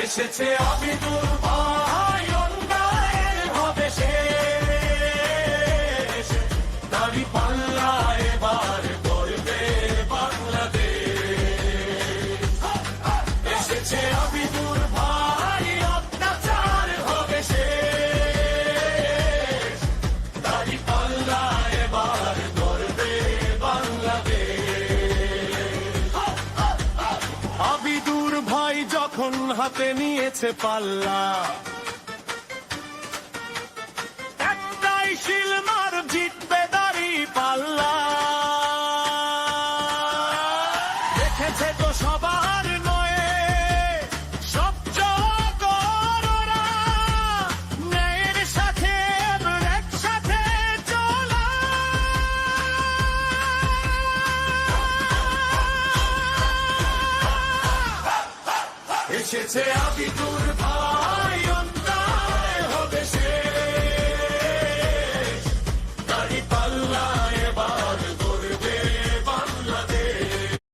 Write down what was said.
এসেছে আবিদুর ভাই, অন্যায়ের হবে শেষ, দাড়ি পাল্লা এবার করবে বাংলাদেশ। এসেছে আবিদুর ভাই, অত্যাচার হবে শেষ, দাড়ি পাল্লা এবার করবে বাংলাদেশ। আবিদুর ভাই যখন হাতে নিয়েছে পাল্লা, একটাই শিলমার জিতবে দাড়ি পাল্লা। দেখেছে তো সবার নয়, সব জগররা, ন্যায়ের সাথে একসাথে চলা। এসেছে আবিদুর ভাই,